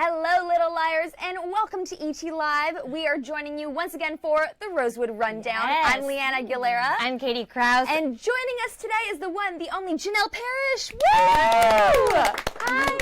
Hello, Little Liars, and welcome to ET Live. We are joining you once again for the Rosewood Rundown. Yes. I'm Leanna Aguilera. I'm Katie Krause. And joining us today is the one, the only Janel Parrish. Woo! Hi!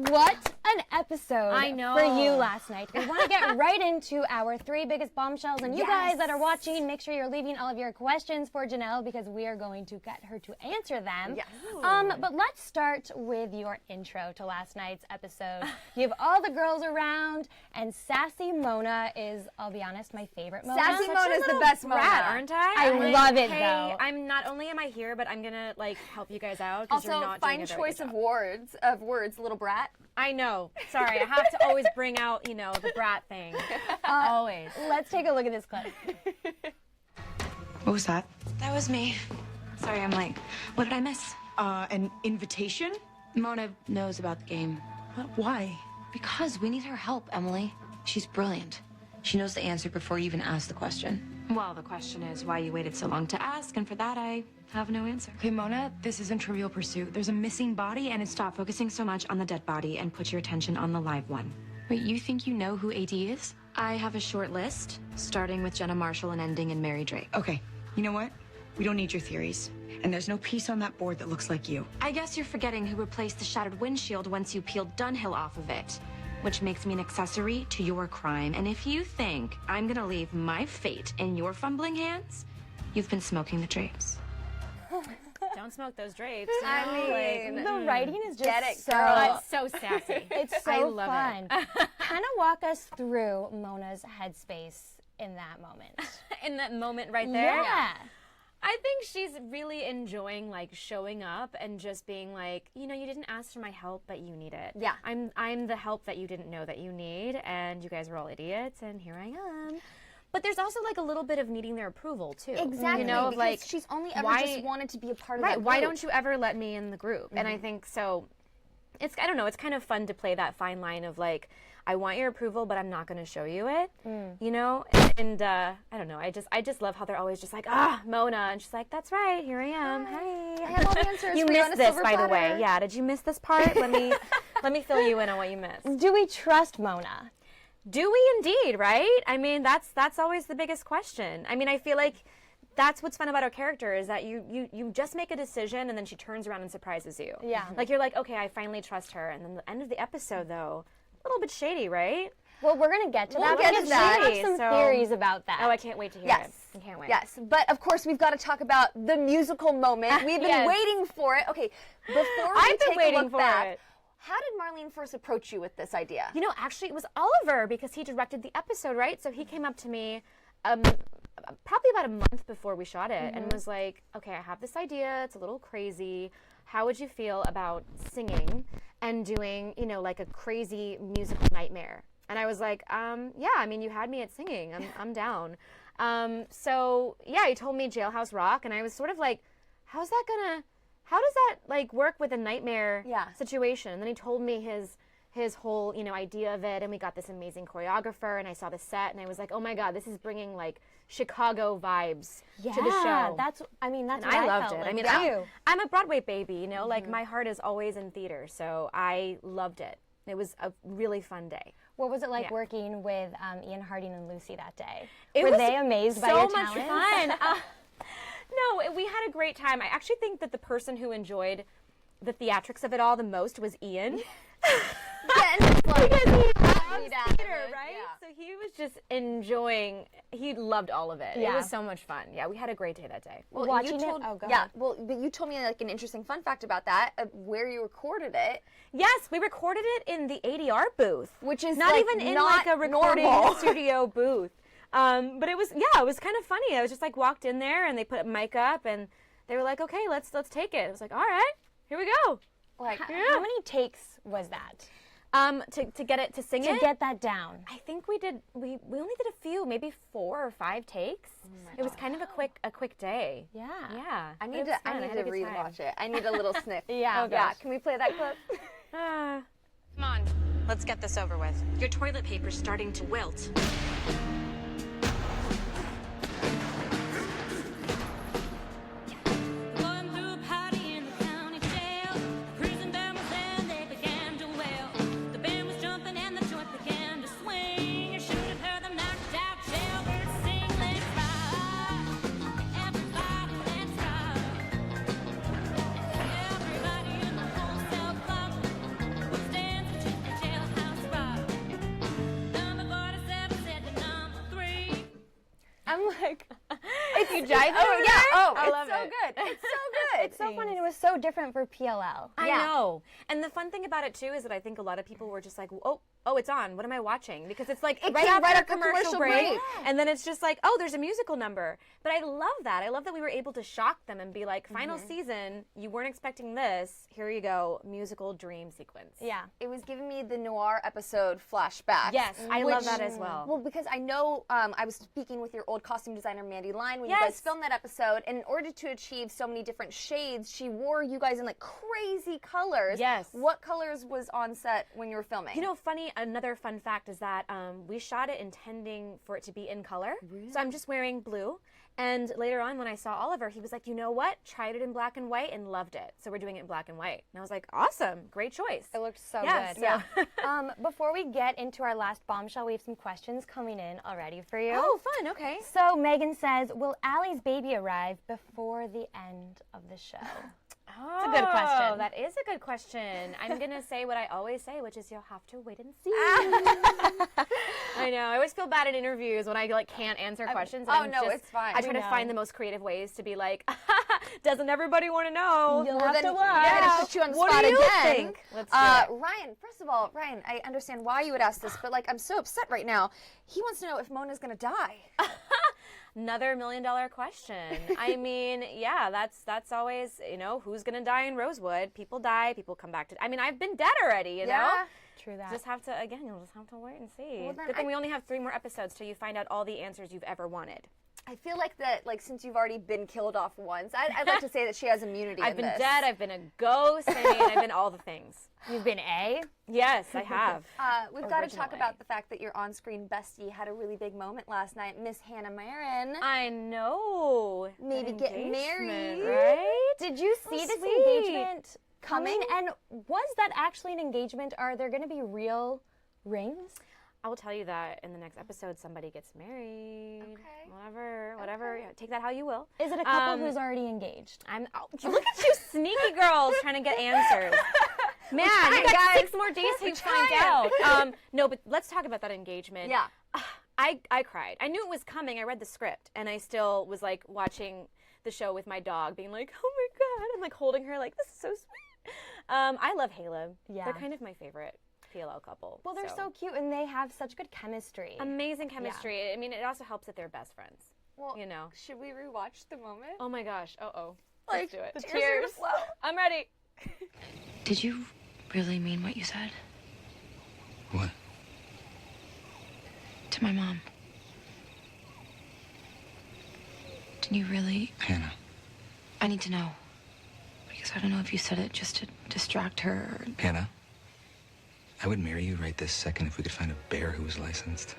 What an episode for you last night. We want to get right into our three biggest bombshells. And you guys that are watching, make sure you're leaving all of your questions for Janel because we are going to get her to answer them. Yes. But let's start with your intro to last night's episode. You have all the girls around, and Sassy Mona is, I'll be honest, my favorite Mona. Sassy Mona is the best Mona. Aren't I? I love it, though. I'm not only am I here, but I'm gonna help you guys out. Also, you're not fine doing a very choice good of words, little brat. I know. Sorry, I have to always bring out, the brat thing. Always. Let's take a look at this clip. What was that? That was me. Sorry, I'm late. What did I miss? An invitation? Mona knows about the game. What? Why? Because we need her help, Emily. She's brilliant. She knows the answer before you even ask the question. Well, the question is why you waited so long to ask, and for that I have no answer. Okay, Mona, this isn't Trivial Pursuit. There's a missing body and it's... Stop focusing so much on the dead body and put your attention on the live one. Wait, you think you know who AD is? I have a short list, starting with Jenna Marshall and ending in Mary Drake. Okay, you know what? We don't need your theories. And there's no piece on that board that looks like you. I guess you're forgetting who replaced the shattered windshield once you peeled Dunhill off of it. Which makes me an accessory to your crime. And if you think I'm gonna leave my fate in your fumbling hands, you've been smoking the drapes. Don't smoke those drapes. I mean, The writing is just get it, so... girl. It's so sassy. It's so I love fun. it. Kind of walk us through Mona's headspace in that moment. In that moment right there. Yeah. I think she's really enjoying showing up and just being like, you didn't ask for my help, but you need it. Yeah. I'm the help that you didn't know that you need, and you guys are all idiots, and here I am. But there's also a little bit of needing their approval too. Exactly, of because she's only ever just wanted to be a part of that right. group. Why don't you ever let me in the group? And I think so. I don't know. It's kind of fun to play that fine line of I want your approval, but I'm not going to show you it. And I don't know. I just love how they're always just Mona, and she's like, that's right, here I am. Hi. I have all the answers You for missed on a this, silver by the way. platter. Yeah. Did you miss this part? Let me fill you in on what you missed. Do we trust Mona? Do we indeed? Right? I mean, that's always the biggest question. I mean, I feel like that's what's fun about our character is that you just make a decision and then she turns around and surprises you. Yeah. You're like, okay, I finally trust her. And then the end of the episode, though, a little bit shady, right? Well, we're going to get to We'll that. get because to that. we have some So- theories about that. Oh, I can't wait to hear Yes. it. I can't wait. Yes, but of course we've got to talk about the musical moment. We've been Yes. waiting for it. Okay, before we I've been take a waiting look for back, it. how did Marlene first approach you with this idea? Actually, it was Oliver because he directed the episode, right? So he came up to me probably about a month before we shot it and was like, okay, I have this idea. It's a little crazy. How would you feel about singing and doing, a crazy musical nightmare? And I was like, yeah, I mean, you had me at singing. I'm down. So, yeah, he told me Jailhouse Rock, and I was sort of like, how does that work with a nightmare situation? And then he told me his whole, idea of it, and we got this amazing choreographer, and I saw the set, and I was like, oh my God, this is bringing Chicago vibes to the show. That's and what I loved felt it. like I mean, too. I'm a Broadway baby, my heart is always in theater, so I loved it. It was a really fun day. What was it like working with Ian Harding and Lucy that day? It Were was they amazed by your so much talent? fun. No, we had a great time. I actually think that the person who enjoyed the theatrics of it all the most was Ian. Theater, right? Yeah. So he was just enjoying. He loved all of it. It Yeah. was so much fun. Yeah, we had a great day that day. Well, Watching you told, it? Oh, go yeah. ahead. Well, but you told me an interesting fun fact about that, where you recorded it, Yes, we recorded it in the ADR booth, which is not even in not a recording normal. studio booth. But it was kind of funny. I was just walked in there and they put a mic up and they were like, okay, let's take it. I was like, all right, here we go. How many takes was that? To get it to sing To it. get that down. I think we only did a few, maybe 4 or 5 takes. It was kind of a quick day. Yeah. Yeah. I it need was to fun. had a good time. rewatch it. I need a little sniff. Yeah. Oh, yeah. Can we play that clip? Ah. Come on, let's get this over with. Your toilet paper's starting to wilt. Going through a party in the county jail. The prison bell was there and they began to wail. The band was jumping and the joint You jive Oh yeah. Oh, I it's love so it. good. It's so good. It's so fun, and it was so different for PLL. I know. And the fun thing about it too is that I think a lot of people were just like, oh, it's on. What am I watching? Because it's like right came after right a after commercial break. break, and then it's just like, oh, there's a musical number. But I love that. I love that we were able to shock them and be like, final season, you weren't expecting this. Here you go, musical dream sequence. Yeah. It was giving me the noir episode flashback. Yes, I love that as well. Well, because I know I was speaking with your old costume designer, Mandy Line, when you Yes. guys filmed that episode, and in order to achieve so many different shades, she wore you guys in like crazy colors. Yes. What colors was on set when you were filming? You know, another fun fact is that we shot it intending for it to be in color. Really? So I'm just wearing blue. And later on, when I saw Oliver, he was like, you know what? Tried it in black and white and loved it. So we're doing it in black and white. And I was like, awesome. Great choice. It looked so Yes, good. yeah. Before we get into our last bombshell, we have some questions coming in already for you. Oh, fun. Okay. So Megan says, will Allie's baby arrive before the end of the show? Oh, a good question. That is a good question. I'm going to say what I always say, which is you'll have to wait and see. I know. I always feel bad in interviews when I can't answer questions. oh, no, it's fine. I try to find the most creative ways to be like, doesn't everybody want to know? You'll Well, have then, to watch. yeah, to put you on the What spot do you again. think? Let's do it. Ryan, first of all, Ryan, I understand why you would ask this, but like I'm so upset right now. He wants to know if Mona's gonna die. Another $1 million question. I mean, yeah, that's always, who's going to die in Rosewood? People die, people come back to, I've been dead already, you know? Yeah. True that. You'll just have to wait and see. Well, then Good thing we only have 3 more episodes till you find out all the answers you've ever wanted. I feel like that, like since you've already been killed off once, I'd like to say that she has immunity. I've in been this. dead, I've been a ghost, I've been all the things. You've been A? Yes, I have. We've got to talk Originally. about the fact that your on-screen bestie had a really big moment last night, Miss Hannah Marin. I know. Maybe An get engagement, married. right? Did you see this sweet. engagement coming? And was that actually an engagement? Are there going to be real rings? I will tell you that in the next episode, somebody gets married. Okay. Whatever. Yeah, take that how you will. Is it a couple who's already engaged? Look at you, sneaky girls, trying to get answers. Man, you got 6 more days to find out. No, but let's talk about that engagement. Yeah. I cried. I knew it was coming. I read the script, and I still was like watching the show with my dog, being like, "Oh my god!" I'm like holding her, like, "This is so sweet." I love Caleb. Yeah. They're kind of my favorite PLL couple. Well, they're so cute, and they have such good chemistry. amazing chemistry. I mean, it also helps that they're best friends. Well, You know. should we rewatch the moment? Oh my gosh. Oh. Like, Let's do it. the tears are gonna flow. I'm ready. Did you really mean what you said? What? To my mom. Did you really? Hannah. I need to know. Because I don't know if you said it just to distract her or... Hannah. I would marry you right this second if we could find a bear who was licensed.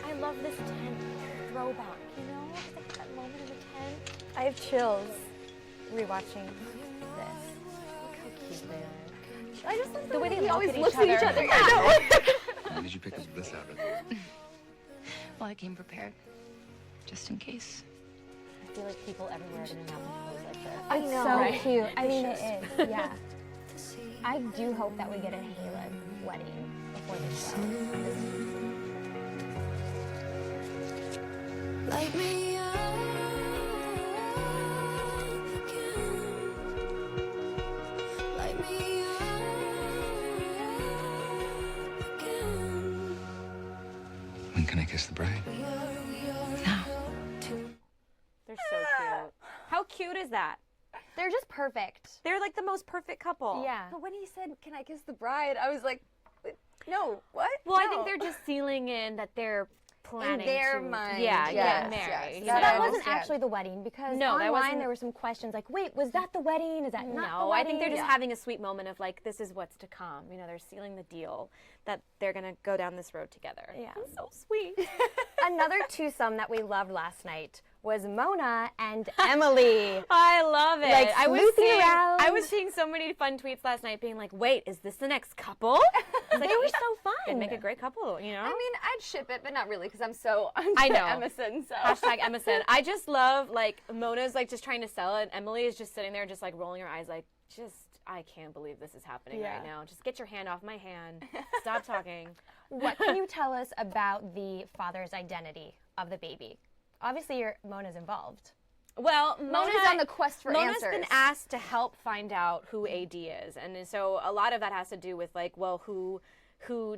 I love this tent throwback, Like that moment in the tent. I have chills rewatching this. Look how cute they are. I just love The way they he look always at looks at each other. Yeah. How did you pick this out? Well, I came prepared. Just in case. I feel like people everywhere are going to mountain pose like this. I know. So cute. I mean, it is. Yeah. I do hope that we get a Caleb wedding before the show. Light me up again. Light me up again. When can I kiss the bride? Now. They're so cute. How cute is that? They're just perfect. They're like the most perfect couple. Yeah. But when he said, "Can I kiss the bride?" I was like, "No, what?" Well, I No. think they're just sealing in that they're planning their to, mind, yeah, yes, get married. yes. you So Yeah, that know? wasn't understand. actually the wedding because No, that online wasn't- there were some questions like, wait, was that the wedding? Is that not the No, wedding? I think they're just Yeah. having a sweet moment of like, this is what's to come. They're sealing the deal that they're gonna go down this road together. Yeah. It's so sweet. Another twosome that we loved last night was Mona and Emily. I love it. Like, sleuthing around. I was seeing so many fun tweets last night, being like, "Wait, is this the next couple?" They were so fun. It'd make a great couple, I mean, I'd ship it, but not really, because I'm so I know. Emerson. So Hashtag Emerson. I just love like Mona's like just trying to sell it, and Emily is just sitting there, just like rolling her eyes, like just I can't believe this is happening right now. Just get your hand off my hand. Stop talking. What can you tell us about the father's identity of the baby? Obviously, Mona's involved. Well, Mona's on the quest for Mona's answers. been asked to help find out who AD is, and so a lot of that has to do with like, well, who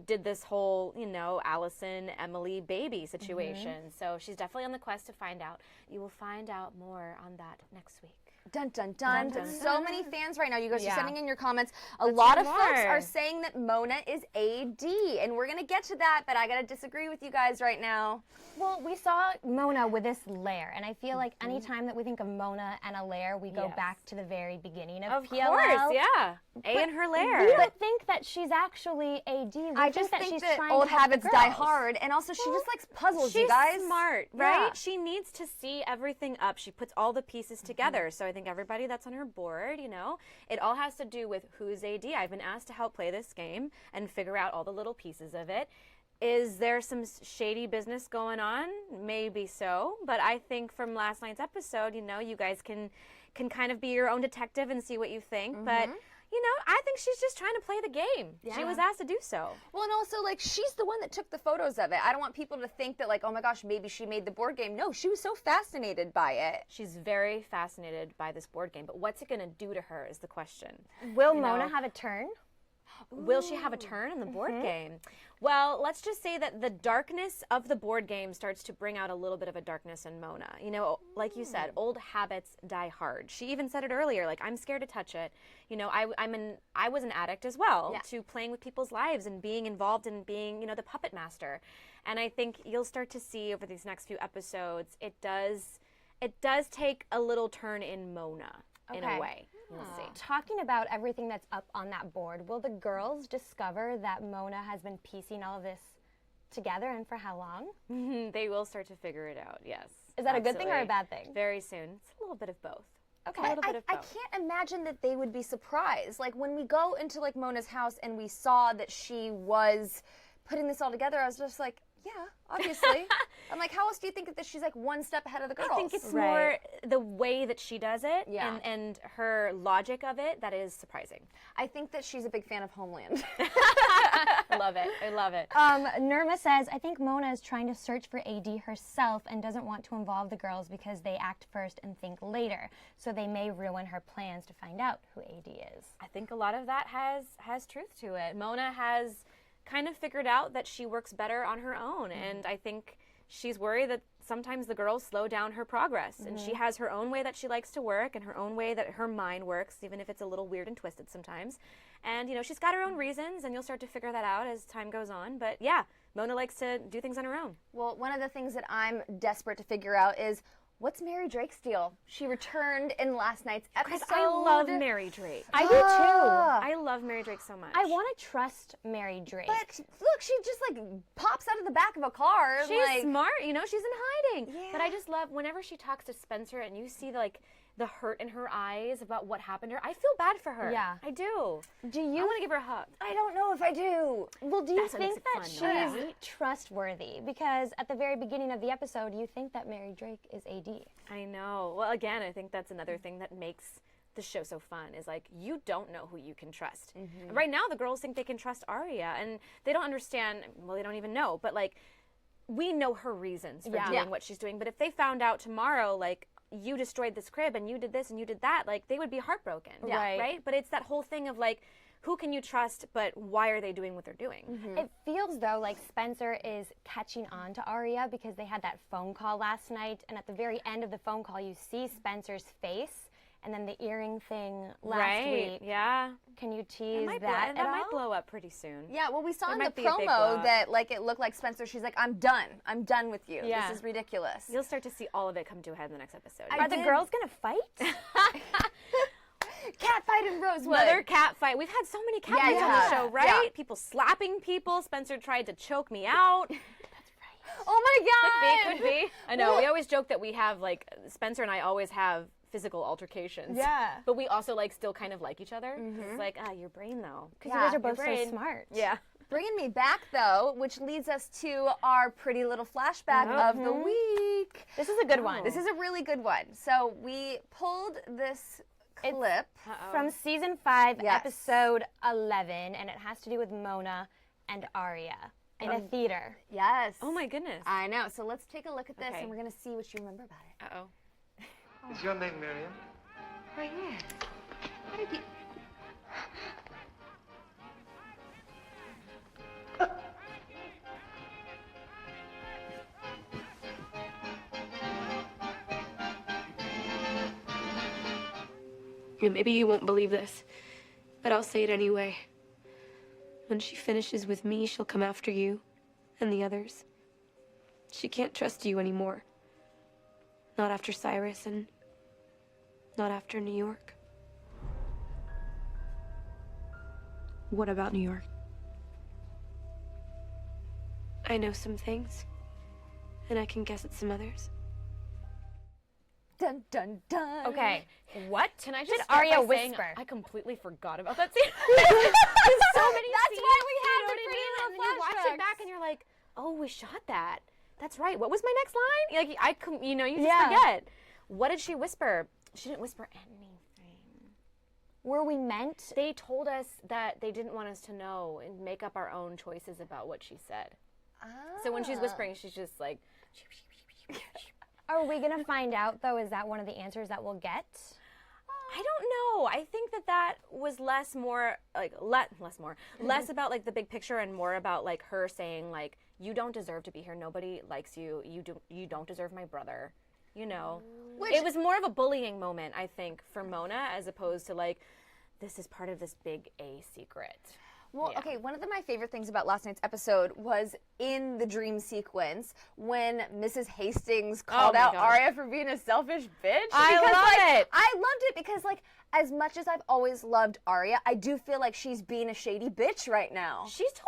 did this whole, you know, Allison, Emily baby situation. So she's definitely on the quest to find out. You will find out more on that next week. Dun, dun, dun. Dun, dun, So many fans right now. You guys are sending in your comments. A Let's lot hear of folks more. are saying that Mona is AD, and we're going to get to that, but I got to disagree with you guys right now. Well, we saw Mona with this lair, and I feel like anytime that we think of Mona and a lair, we go back to the very beginning of Of PLL. course, yeah. A in her lair. We don't think that she's actually AD. We I just that think she's that trying old to help habits the die girls. hard, and also she just likes puzzles, She's you guys. smart, right? Yeah. She needs to see everything up. She puts all the pieces together. So I think everybody that's on her board, you know, it all has to do with who's AD. I've been asked to help play this game and figure out all the little pieces of it. Is there some shady business going on? Maybe so. But I think from last night's episode, you know, you guys can kind of be your own detective and see what you think. But you know, I think she's just trying to play the game. She was asked to do so. Well, and also, like, she's the one that took the photos of it. I don't want people to think that, like, oh my gosh, maybe she made the board game. No, she was so fascinated by it. She's very fascinated by this board game. But what's it going to do to her is the question. Will Mona have a turn? Will she have a turn in the board game? Well, let's just say that the darkness of the board game starts to bring out a little bit of a darkness in Mona. You know, like you said, old habits die hard. She even said it earlier, like, I'm scared to touch it. You know, I was an addict as well to playing with people's lives and being involved in being, you know, the puppet master. And I think you'll start to see over these next few episodes, it does take a little turn in Mona in a way. We'll see. Talking about everything that's up on that board, will the girls discover that Mona has been piecing all of this together, and for how long? They will start to figure it out, yes. Is that a good thing or a absolutely. bad thing? Very soon. It's a little bit of both. Okay. A little bit of I both. can't imagine that they would be surprised. Like, when we go into, like, Mona's house and we saw that she was putting this all together, I was just like, yeah, obviously. I'm like, how else do you think that she's, like, one step ahead of the girls? I think it's more the way that she does it and her logic of it that is surprising. I think that she's a big fan of Homeland. I love it. I love it. Nirma says, I think Mona is trying to search for AD herself and doesn't want to involve the girls because they act first and think later. So they may ruin her plans to find out who AD is. I think a lot of that has truth to it. Mona has kind of figured out that she works better on her own, and I think she's worried that sometimes the girls slow down her progress, and she has her own way that she likes to work and her own way that her mind works, even if it's a little weird and twisted sometimes. And, you know, she's got her own reasons, and you'll start to figure that out as time goes on. But yeah, Mona likes to do things on her own. Well, one of the things that I'm desperate to figure out is, what's Mary Drake's deal? She returned in last night's episode. I love Mary Drake. I do too. I love Mary Drake so much. I want to trust Mary Drake. But look, she just, like, pops out of the back of a car. She's like, smart, you know, she's in hiding. Yeah. But I just love whenever she talks to Spencer and you see the hurt in her eyes about what happened to her. I feel bad for her. Yeah. I do. Do you I want to give her a hug. I don't know if I do. Well, do you That's what makes think it that fun, she's though. trustworthy? Because at the very beginning of the episode, you think that Mary Drake is AD. I know. Well, again, I think that's another thing that makes the show so fun is like you don't know who you can trust. And right now, the girls think they can trust Arya, and they don't understand. Well, they don't even know, but like we know her reasons for doing what she's doing. But if they found out tomorrow, like you destroyed this crib and you did this and you did that, like they would be heartbroken. Right. But it's that whole thing of like, who can you trust, but why are they doing what they're doing? It feels, though, like Spencer is catching on to Arya because they had that phone call last night, and at the very end of the phone call, you see Spencer's face, and then the earring thing last week. Yeah. Can you tease That that at all? might blow up pretty soon. Yeah, well, we saw There in the might be a big promo blow. that, like, it looked like Spencer, she's like, I'm done. I'm done with you. Yeah. This is ridiculous. You'll start to see all of it come to a head in the next episode. I Are the did- girls going to fight? Cat fight in Rosewood. Another cat fight. We've had so many cat Yeah, fights you on the have. show, right? Yeah. People slapping people. Spencer tried to choke me out. Oh my God. Could be. I know. We always joke that we have, like, Spencer and I always have physical altercations. Yeah. But we also, like, still kind of like each other. It's like, your brain, though. Because you guys are your both so brain. smart. Yeah. Bringing me back, though, which leads us to our pretty little flashback of the week. This is a good one. This is a really good one. So we pulled this clip. From season 5, Yes. episode 11, and it has to do with Mona and Arya in a theater. Yes. Oh my goodness. I know. So let's take a look at this, Okay. and we're gonna see what you remember about it. Uh-oh. Is your name Miriam? Why, yes. How did you? And maybe you won't believe this, but I'll say it anyway. When she finishes with me, she'll come after you and the others. She can't trust you anymore. Not after Cyrus and not after New York. What about New York? I know some things, and I can guess at some others. Dun dun dun. Okay. What? Can I just Did start Arya by saying whisper? I completely forgot about that scene. There's so many That's scenes, why we you had know the what I pretty mean? little And then you watch it flashbacks. back and you're like, oh, we shot that. That's right. What was my next line? Like, you know, you just Yeah. forget. What did she whisper? She didn't whisper anything. Were we meant? They told us that they didn't want us to know and make up our own choices about what she said. So when she's whispering, she's just like, Are we going to find out, though? Is that one of the answers that we'll get? I don't know. I think that was less about like the big picture and more about like her saying like, you don't deserve to be here. Nobody likes you. You don't deserve my brother. You know, it was more of a bullying moment, I think, for Mona as opposed to like, this is part of this big A secret. Well, Yeah. okay, one of my favorite things about last night's episode was in the dream sequence when Mrs. Hastings called my out God. Arya for being a selfish bitch. I Because, love like, it. I loved it because, like, as much as I've always loved Arya, I do feel like she's being a shady bitch right now. She's totally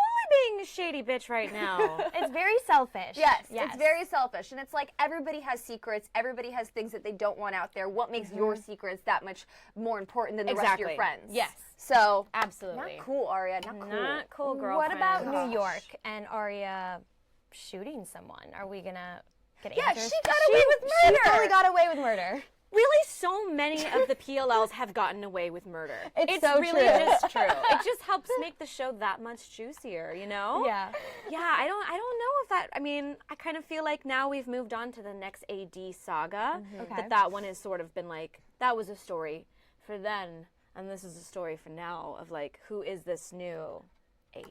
being a shady bitch right now. It's very selfish. Yes, it's very selfish. And it's like everybody has secrets. Everybody has things that they don't want out there. What makes your secrets that much more important than the rest of your Exactly. friends? Yes. So, Absolutely. not cool, Arya. Not cool. Not cool, girlfriend. What about New York and Arya shooting someone? Are we going to get Yeah, answers? she got away with murder. She totally got away with murder. Really, so many of the PLLs have gotten away with murder. It's so really true. just true. It just helps make the show that much juicier, you know? Yeah. Yeah, I don't know if that, I mean, I kind of feel like now we've moved on to the next AD saga. Okay. That one has sort of been like, that was a story for then, and this is a story for now of like, who is this new AD?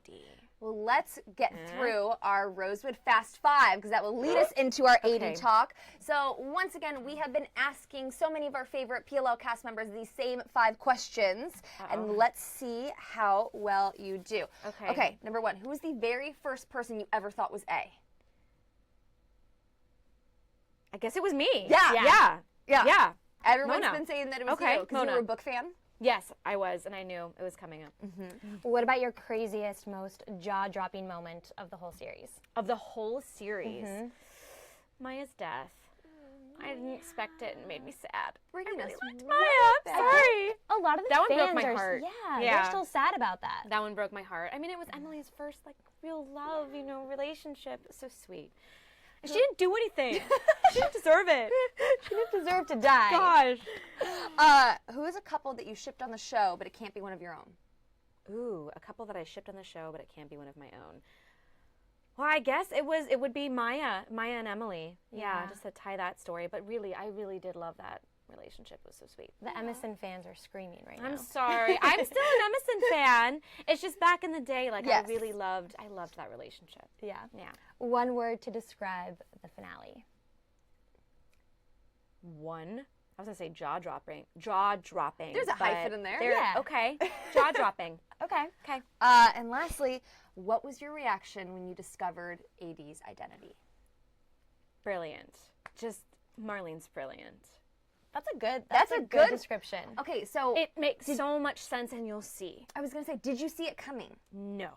Well, let's get through our Rosewood Fast Five because that will lead us into our Okay. AD talk. So once again, we have been asking so many of our favorite PLL cast members these same 5 questions, and let's see how well you do. Okay. Okay, number 1, who was the very first person you ever thought was A? I guess it was me. Yeah. Yeah. Yeah. Yeah. Everyone's Mona. been saying that it was Okay, you because you Mona. were a book fan. Yes, I was, and I knew it was coming up. What about your craziest, most jaw-dropping moment of the whole series? Of the whole series, Maya's death. I didn't expect it and made me sad. I really liked Maya. Sorry. A lot of the That one fans broke my are, heart. Yeah, Yeah. they're still sad about that. That one broke my heart. I mean, it was Emily's first like real love, you know, relationship. It was so sweet. And she didn't do anything. She didn't deserve it. She didn't deserve to die. Gosh. Who is a couple that you shipped on the show, but it can't be one of your own? Ooh, a couple that I shipped on the show, but it can't be one of my own. Well, I guess it would be Maya and Emily. Yeah, just to tie that story. But really, I really did love that relationship. It was so sweet. The Emerson fans are screaming right now. I'm sorry. I'm still an Emerson fan. It's just back in the day, like Yes. I loved that relationship. Yeah. Yeah. One word to describe the finale. One. I was gonna say jaw dropping. Jaw dropping. There's a hyphen in there. Yeah. Okay. Jaw dropping. Okay. Okay. And lastly, what was your reaction when you discovered AD's identity? Brilliant. Just Marlene's brilliant. That's a good. That's That's a a good good- description. Okay, so It makes so much sense, and you'll see. I was gonna say, did you see it coming? No.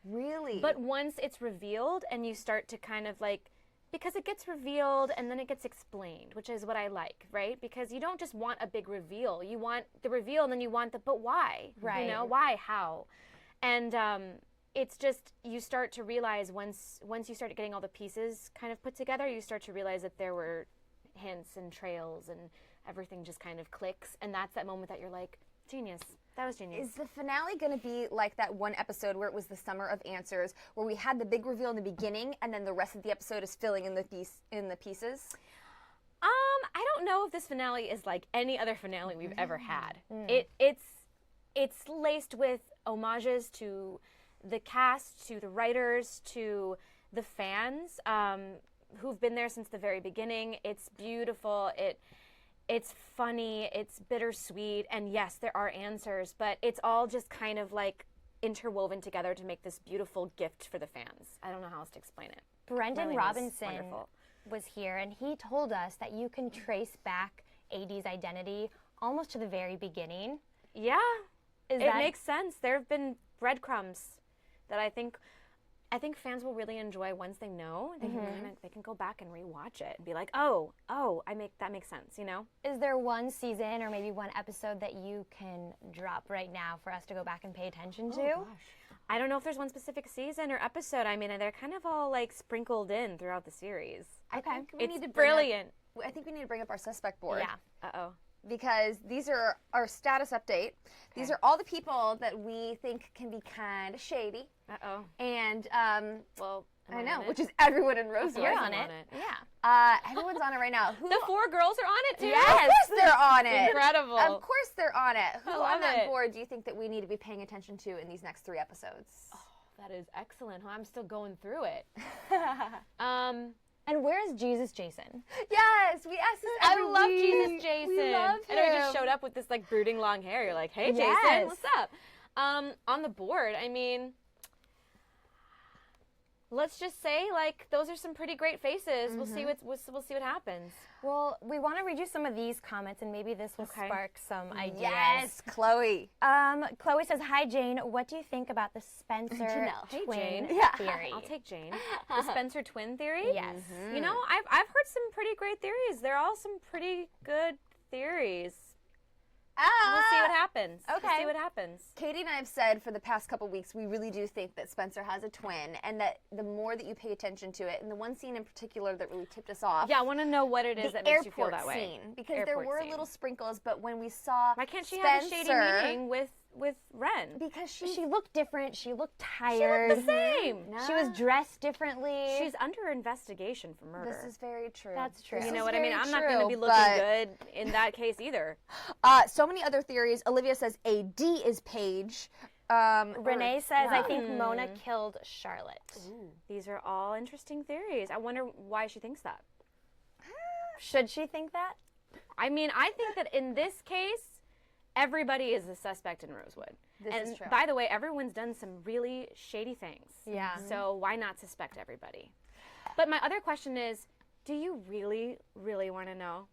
Really? But once it's revealed, and you start to kind of like, because it gets revealed and then it gets explained, which is what I like, right? Because you don't just want a big reveal. You want the reveal, and then you want but why? Right. You know, why? How? And it's just, you start to realize once you start getting all the pieces kind of put together, you start to realize that there were hints and trails and everything just kind of clicks, and that's that moment that you're like, genius. That was genius. Is the finale going to be like that one episode where it was the Summer of Answers, where we had the big reveal in the beginning, and then the rest of the episode is filling in the pieces? I don't know if this finale is like any other finale we've ever had. It's laced with homages to the cast, to the writers, to the fans who've been there since the very beginning. It's beautiful. It's funny. It's bittersweet. And yes, there are answers, but it's all just kind of like interwoven together to make this beautiful gift for the fans. I don't know how else to explain it. Brendan Marlene was Robinson wonderful. was here, and he told us that you can trace back AD's identity almost to the very beginning. Yeah, it makes sense. There have been breadcrumbs that I think fans will really enjoy once they know. They can go back and rewatch it and be like, that makes sense, you know? Is there one season or maybe one episode that you can drop right now for us to go back and pay attention to? Gosh. I don't know if there's one specific season or episode. I mean, they're kind of all like sprinkled in throughout the series. Okay. It's brilliant. I think we need to bring up our suspect board. Yeah. Uh-oh. Because these are our status update. These are all the people that we think can be kind of shady. Uh-oh. And, Well, I know, which is everyone in Rosewood. You're on it. Yeah. Everyone's on it right now. The 4 girls are on it too. Yes, of course they're on it. Incredible. Of course they're on it. Who I love on that it. board do you think that we need to be paying attention to in these next 3 episodes? Oh, that is excellent. I'm still going through it. And where is Jesus Jason? Yes, we asked this every I love week. Jesus Jason. We love him. I know he just showed up with this like brooding long hair. You're like, hey, Yes. Jason, what's up? On the board, I mean, let's just say like those are some pretty great faces. We'll see what happens. Well, we want to read you some of these comments, and maybe this will spark some ideas. Yes, Chloe. Chloe says, "Hi Jane, what do you think about the Spencer Janelle. Hey, twin Jane. theory?" I'll take Jane. The Spencer twin theory? Yes. You know, I've heard some pretty great theories. They're all some pretty good theories. We'll see what happens. Okay. We'll see what happens. Katie and I have said for the past couple weeks, we really do think that Spencer has a twin, and that the more that you pay attention to it, and the one scene in particular that really tipped us off. Yeah, I want to know what it is that makes you feel that way. Scene, because there Airport were scene. little sprinkles, but when we saw Why can't she Spencer, have a shady meeting with Ren? because She looked different. She looked She tired. looked the same. She was dressed differently. She's under investigation for murder. This is very true. That's true. This You is know what I mean? very I'm not going to be true, looking but, good in that case either. So many other theories. Olivia says AD is Paige. Renee says, "I think Mona killed Charlotte." These are all interesting theories. I wonder why she thinks that. Should she think that? I mean, I think that in this case, everybody is a suspect in Rosewood. This is true. By the way, everyone's done some really shady things. Yeah. So why not suspect everybody? But my other question is, do you really, really want to know?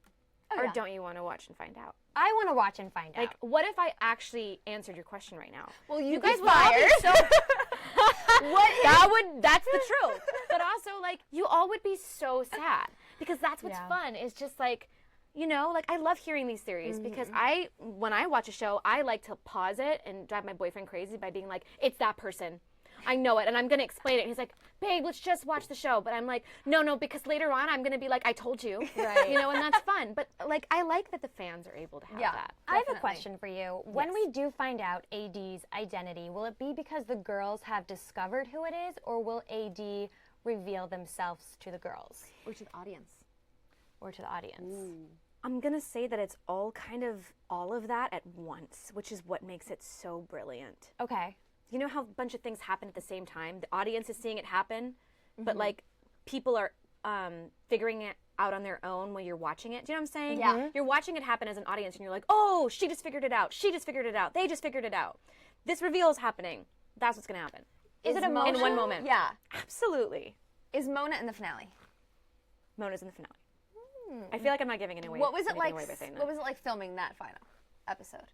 Or don't you want to watch and find out? I want to watch and find Like, out. what if I actually answered your question right now? Well, you guys get would all be fired. so that's the truth. But also, like, you all would be so sad because that's what's fun. Is just like, you know, like I love hearing these theories because when I watch a show, I like to pause it and drive my boyfriend crazy by being like, it's that person. I know it, and I'm going to explain it. He's like, babe, let's just watch the show. But I'm like, no, because later on I'm going to be like, I told you. Right. You know, and that's fun. But, like, I like that the fans are able to have that. I have a question for you. When we do find out AD's identity, will it be because the girls have discovered who it is, or will AD reveal themselves to the girls? Or to the audience. Or to the audience? I'm going to say that it's all kind of all of that at once, which is what makes it so brilliant. Okay. You know how a bunch of things happen at the same time? The audience is seeing it happen, but like people are figuring it out on their own while you're watching it. Do you know what I'm saying? Yeah. You're watching it happen as an audience and you're like, oh, she just figured it out. She just figured it out. They just figured it out. This reveal is happening. That's what's going to happen. Is it Mona? In one moment. Yeah. Absolutely. Is Mona in the finale? Mona's in the finale. I feel like I'm not giving it away. What was it anything like? away by saying that. What was it like filming that final episode?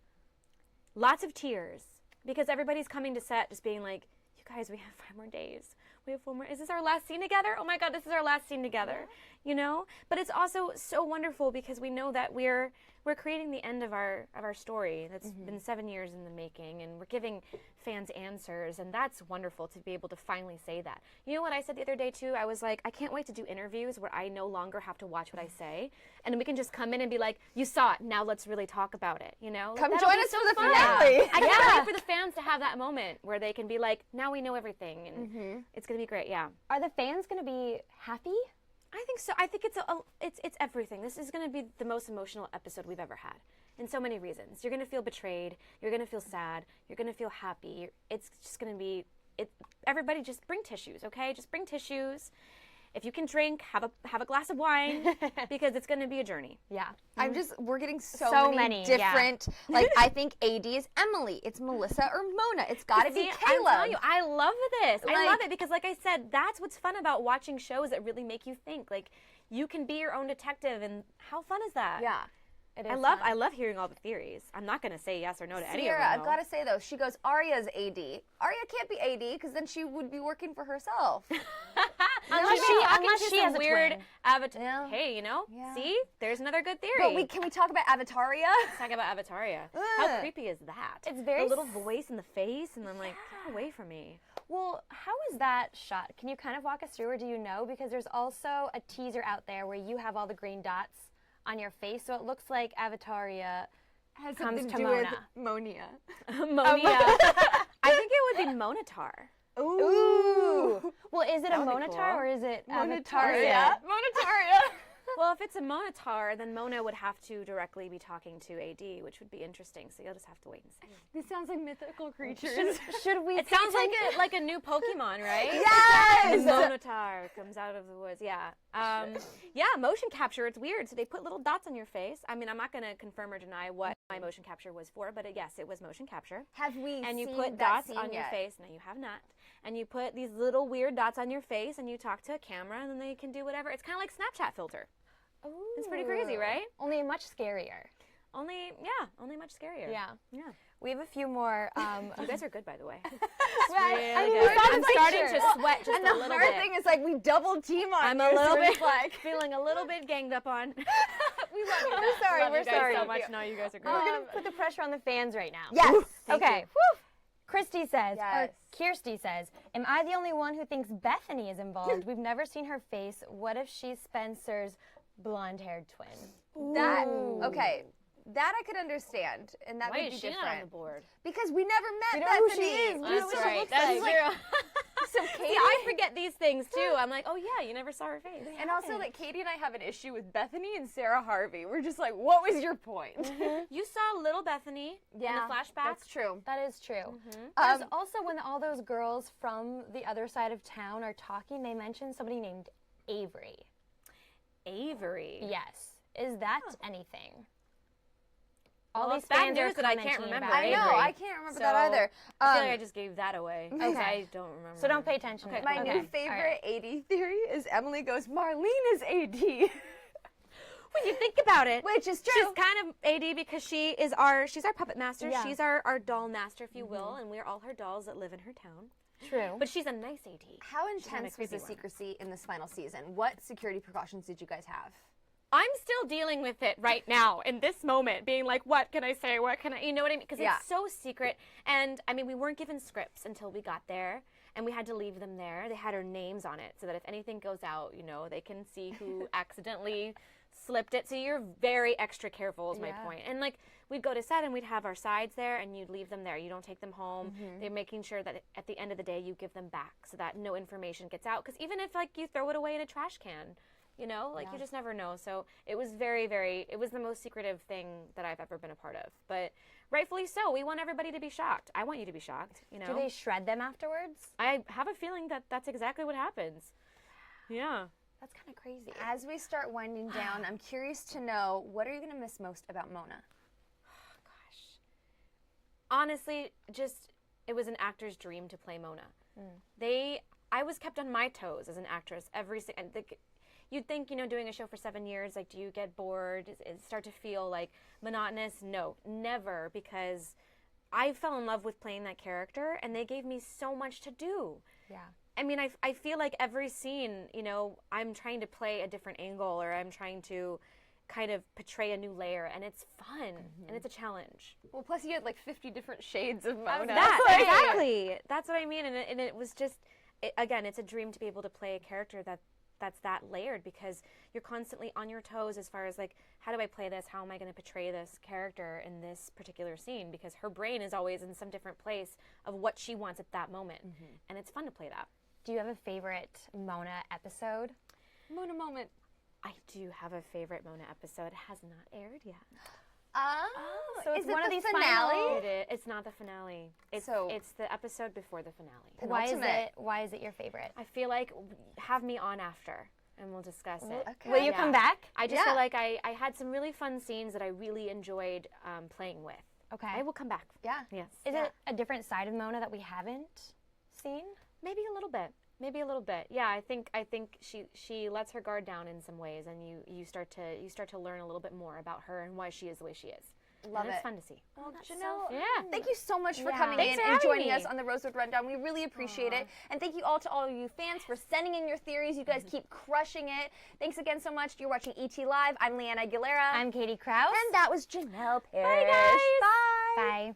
Lots of tears because everybody's coming to set just being like, you guys, we have 5 more days. we have 4 more. Is this our last scene together? Oh my God, this is our last scene together. You know? But it's also so wonderful because we know that we're creating the end of our story that's been 7 years in the making, and we're giving fans answers, and that's wonderful to be able to finally say that. You know what I said the other day too? I was like, I can't wait to do interviews where I no longer have to watch what I say, and we can just come in and be like, you saw it, now let's really talk about it, you know? Come That'll join be us so for the fun. finale. I can't wait for the fans to have that moment where they can be like, now we know everything, and it's gonna be great. Yeah. Are the fans going to be happy? I think so. I think it's everything. This is going to be the most emotional episode we've ever had, in so many reasons. You're going to feel betrayed. You're going to feel sad. You're going to feel happy. It's just going to be. Everybody, just bring tissues, okay? Just bring tissues. If you can drink, have a glass of wine, because it's going to be a journey. Yeah. We're getting so many different, like, I think AD is Emily, it's Melissa or Mona, it's gotta be I'm Caleb. telling you, I love this. I love Like- it because, like I said, that's what's fun about watching shows that really make you think. Like, you can be your own detective, and how fun is that? Yeah. I love hearing all the theories. I'm not going to say yes or no to any of Sierra, them. I've got to say though, she goes, Arya's AD. Arya can't be AD because then she would be working for herself. Unless she has a weird twin. avatar. Yeah. Hey, you know, Yeah. see, there's another good theory. But can we talk about Avataria? Let's talk about Avataria. How Ugh. creepy is that? It's very the little voice in the face, and I'm like, get away from me. Well, how is that shot? Can you kind of walk us through, or do you know? Because there's also a teaser out there where you have all the green dots on your face, so it looks like Avataria Has comes something to to do with Mona. Monia. Monia. I think it would be Monatar. Ooh. Well, is it a That would be Monatar cool. or is it Monetaria. Avataria? Monetaria. Well, if it's a Monatar, then Mona would have to directly be talking to AD, which would be interesting. So you'll just have to wait and see. This sounds like mythical creatures. Should we? It sounds like a new Pokemon, right? Yes! Monatar comes out of the woods. Yeah. Yeah, motion capture. It's weird. So they put little dots on your face. I mean, I'm not going to confirm or deny what my motion capture was for, but yes, it was motion capture. Have we And you seen put that dots scene on your yet? face. No, you have not. And you put these little weird dots on your face, and you talk to a camera, and then they can do whatever. It's kind of like Snapchat filter. It's pretty crazy, right? Only much scarier. Only much scarier. Yeah. Yeah. We have a few more. You guys are good, by the way. I mean, Really we good. saw the I'm starting picture. to sweat just And a the little hard bit. thing is, like, we double team on I'm you, a little so we're bit just like, feeling a little bit ganged up on. we love you. We're sorry. Love We're you guys sorry. so much. No, you guys are great. We're gonna put the pressure on the fans right now. Yes. Okay. Woo. Christy says, Yes. or Kirsty says, am I the only one who thinks Bethany is involved? We've never seen her face. What if she's Spencer's blonde-haired twin? That okay. That I could understand, and that Why would be is she different. not on the board? Because we never met We don't know who Bethany. she is. We We don't just know know what she it looks That's like. true. So Katie, See, I forget these things too. I'm like, oh yeah, you never saw her face. and also that Katie and I have an issue with Bethany and Sarah Harvey. We're just like, what was your point? You saw little Bethany in the flashback. That's true. That is true. Um, There's also when all those girls from the other side of town are talking, they mention somebody named Avery. Avery. Yes. Is that anything? All Well, these it's bad fans are news that I can't commenting remember about I know. Avery. I can't remember that So, either. I feel like I just gave that away. because Okay. I don't remember. So don't pay attention. Okay, to My it. new Okay. favorite All right. AD theory is Emily goes, Marlene is AD. When you think about it, Which is true. she's kind of AD because she's our puppet master. Yeah. She's our doll master, if you will, and we're all her dolls that live in her town. True. But she's a nice AD. How not a intense was creepy the one. secrecy in this final season? What security precautions did you guys have? I'm still dealing with it right now in this moment, being like, what can I say? What can I, you know what I mean? Because Yeah. it's so secret. And I mean, we weren't given scripts until we got there, and we had to leave them there. They had our names on it so that if anything goes out, you know, they can see who accidentally slipped it. So you're very extra careful is my point. And like, we'd go to set and we'd have our sides there and you'd leave them there. You don't take them home. They're making sure that at the end of the day, you give them back so that no information gets out. Because even if like you throw it away in a trash can, you know, like you just never know. So it was it was the most secretive thing that I've ever been a part of. But rightfully so. We want everybody to be shocked. I want you to be shocked, you know. Do they shred them afterwards? I have a feeling that that's exactly what happens. Yeah. That's kind of crazy. As we start winding down, I'm curious to know, what are you going to miss most about Mona? Honestly, just it was an actor's dream to play Mona. I was kept on my toes as an actress you'd think, you know, doing a show for 7 years, like, do you get bored? Does it start to feel like monotonous? No, never, because I fell in love with playing that character, and they gave me so much to do. Yeah. I mean, I feel like every scene, you know, I'm trying to play a different angle, or I'm trying to kind of portray a new layer, and it's fun and it's a challenge. Well, plus you had like 50 different shades of Mona. Exactly. That's what I mean, and it was just, again, it's a dream to be able to play a character that's that layered, because you're constantly on your toes as far as like, how do I play this? How am I going to portray this character in this particular scene? Because her brain is always in some different place of what she wants at that moment, and it's fun to play that. Do you have a favorite Mona episode? Mona moment. I do have a favorite Mona episode. It has not aired yet. So it's is it one of the these finale? final- It is. It's not the finale. It's the episode before the finale. Why is it your favorite? I feel like have me on after, and we'll discuss it. Okay. Will you come back? I just feel like I had some really fun scenes that I really enjoyed playing with. Okay. I will come back. Yeah. Yes. Is it a different side of Mona that we haven't seen? Maybe a little bit. Maybe a little bit. Yeah, I think she lets her guard down in some ways, and you start to learn a little bit more about her and why she is the way she is. Love and it. It's fun to see. Well, Janelle, Yeah. thank you so much for coming Thanks in for and having joining me. us on the Rosewood Rundown. We really appreciate it. And thank you all to all of you fans for sending in your theories. You guys keep crushing it. Thanks again so much. You're watching ET Live. I'm Leanna Aguilera. I'm Katie Krause. And that was Janel Parrish. Bye, guys. Bye. Bye.